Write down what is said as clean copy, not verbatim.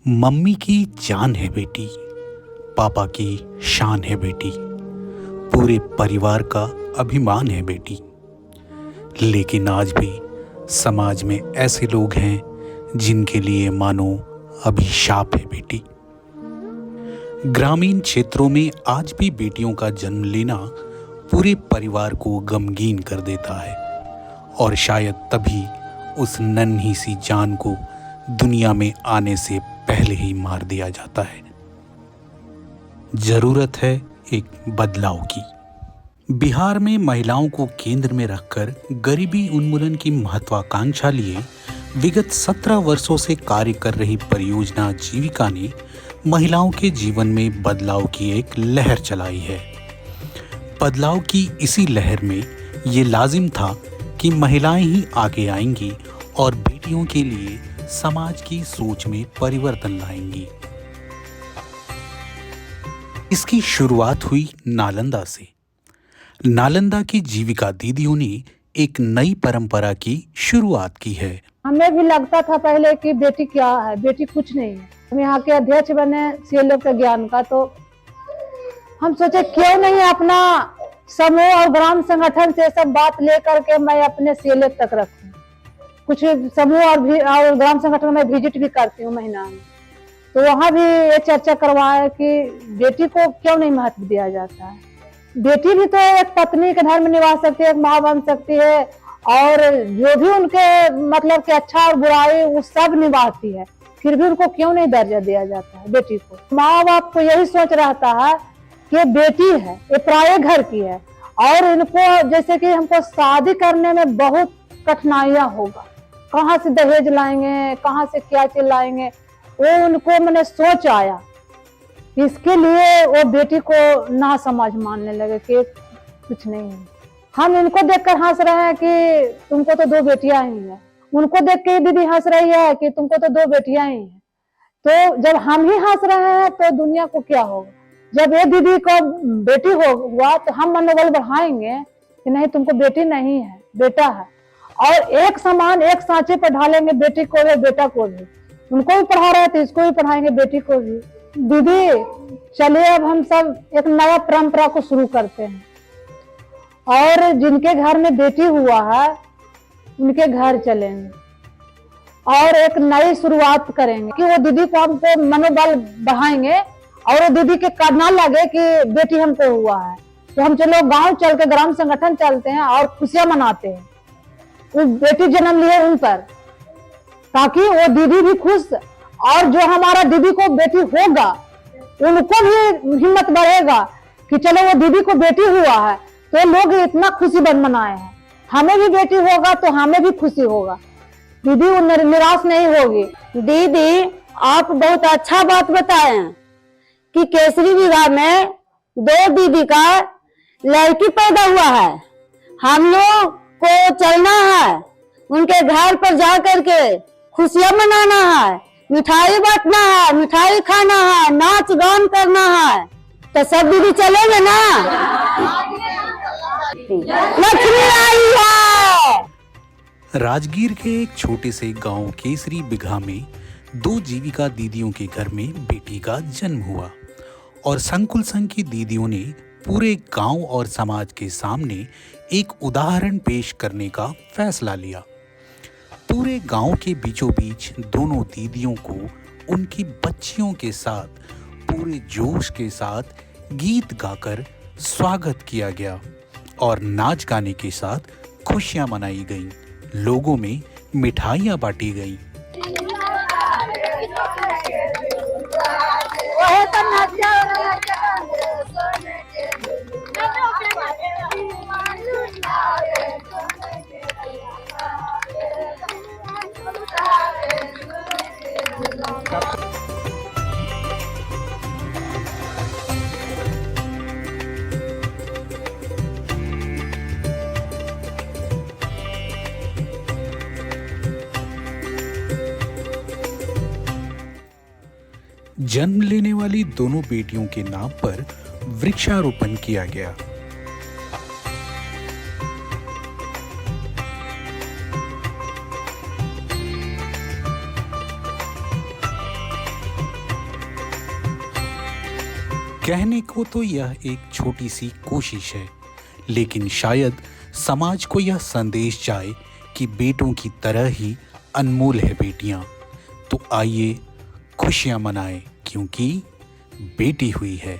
Mummy की जान है बेटी, पापा की शान है बेटी, पूरे परिवार का अभिमान है बेटी। लेकिन आज भी समाज में ऐसे लोग हैं जिनके लिए मानो अभिशाप है बेटी। ग्रामीण क्षेत्रों में आज भी बेटियों का जन्म लेना पूरे परिवार को गमगीन कर देता है और शायद तभी उस नन्ही सी जान को दुनिया में आने से पहले ही मार दिया जाता है। जरूरत है एक बदलाव की। बिहार में महिलाओं को केंद्र में रखकर गरीबी उन्मूलन की महत्वाकांक्षा लिए विगत 17 वर्षों से कार्य कर रही परियोजना जीविका ने महिलाओं के जीवन में बदलाव की एक लहर चलाई है। बदलाव की इसी लहर में ये लाजिम था कि महिलाएं ही आगे आएंगी और बेटियों के लिए समाज की सोच में परिवर्तन लाएंगी। इसकी शुरुआत हुई नालंदा से। नालंदा की जीविका दीदियों ने एक नई परंपरा की शुरुआत की है। हमें भी लगता था पहले कि बेटी क्या है, बेटी कुछ नहीं है। हम यहाँ के अध्यक्ष बने सीएलएफ के ज्ञान का, तो हम सोचे क्यों नहीं अपना समूह और ग्राम संगठन से सब बात लेकर के मैं अपने सीएलएफ तक रखूं। कुछ समूह और ग्राम संगठन में विजिट भी करती हूँ महीना में, तो वहाँ भी ये चर्चा करवाए कि बेटी को क्यों नहीं महत्व दिया जाता है। बेटी भी तो एक पत्नी के घर में निभा सकती है, एक माँ बन सकती है और जो भी उनके मतलब कि अच्छा और बुराई वो सब निभाती है, फिर भी उनको क्यों नहीं दर्जा दिया जाता है बेटी को। माँ बाप को यही सोच रहता है कि बेटी है, ये पराये घर की है और इनको जैसे कि हमको शादी करने में बहुत कठिनाइयां होगा, कहाँ से दहेज लाएंगे, कहाँ से क्या चीज लाएंगे, वो उनको मैंने सोच आया। इसके लिए वो बेटी को ना समझ मानने लगे कि कुछ नहीं है। हम इनको देखकर हंस रहे हैं कि तुमको तो 2 बेटियां ही हैं, उनको देख के दीदी हंस रही है कि तुमको तो 2 बेटियां ही हैं। तो जब हम ही हंस रहे हैं तो दुनिया को क्या होगा। जब ये दीदी को बेटी हुआ तो हम मनोबल बढ़ाएंगे कि नहीं तुमको बेटी नहीं है, बेटा है, और एक समान एक सांचे पर ढालेंगे बेटी को भी बेटा को भी। उनको भी पढ़ा रहे थे, इसको भी पढ़ाएंगे, बेटी को भी। दीदी चलिए अब हम सब एक नया परंपरा को शुरू करते हैं और जिनके घर में बेटी हुआ है उनके घर चलेंगे और एक नई शुरुआत करेंगे कि वो दीदी को हमको मनोबल बढ़ाएंगे और वो दीदी के करना लगे कि बेटी हमको हुआ है। तो हम चलो गांव चल के ग्राम संगठन चलते हैं और खुशियां मनाते हैं उस बेटी जन्म लिए उन पर, ताकि वो दीदी भी खुश और जो हमारा दीदी को बेटी होगा उनको भी हिम्मत बढ़ेगा कि चलो वो दीदी को बेटी हुआ है तो लोग इतना खुशी मनाए हैं, हमें भी बेटी होगा तो हमें भी खुशी होगा, दीदी निराश नहीं होगी। दीदी आप बहुत अच्छा बात बताए हैं कि केसरी विवाह में 2 दीदी का लड़की पैदा हुआ है। हम लोग को चलना है, उनके घर पर जा करके खुशियां मनाना है, मिठाई बांटना है, मिठाई खाना है, नाच गान करना है। तो सब दीदी चलेंगे ना। लक्ष्मी आई है। राजगीर के एक छोटे से गांव केसरी बिघा में 2 जीविका दीदियों के घर में बेटी का जन्म हुआ और संकुल संघ की दीदियों ने पूरे गांव और समाज के सामने एक उदाहरण पेश करने का फैसला लिया। पूरे गांव के बीचों बीच दोनों दीदियों को उनकी बच्चियों के साथ पूरे जोश के साथ गीत गाकर स्वागत किया गया और नाच गाने के साथ खुशियां मनाई गईं, लोगों में मिठाइयां बांटी गईं। जन्म लेने वाली दोनों बेटियों के नाम पर वृक्षारोपण किया गया। कहने को तो यह एक छोटी सी कोशिश है, लेकिन शायद समाज को यह संदेश जाए कि बेटों की तरह ही अनमोल है बेटियां। तो आइए खुशियां मनाएं, क्योंकि बेटी हुई है।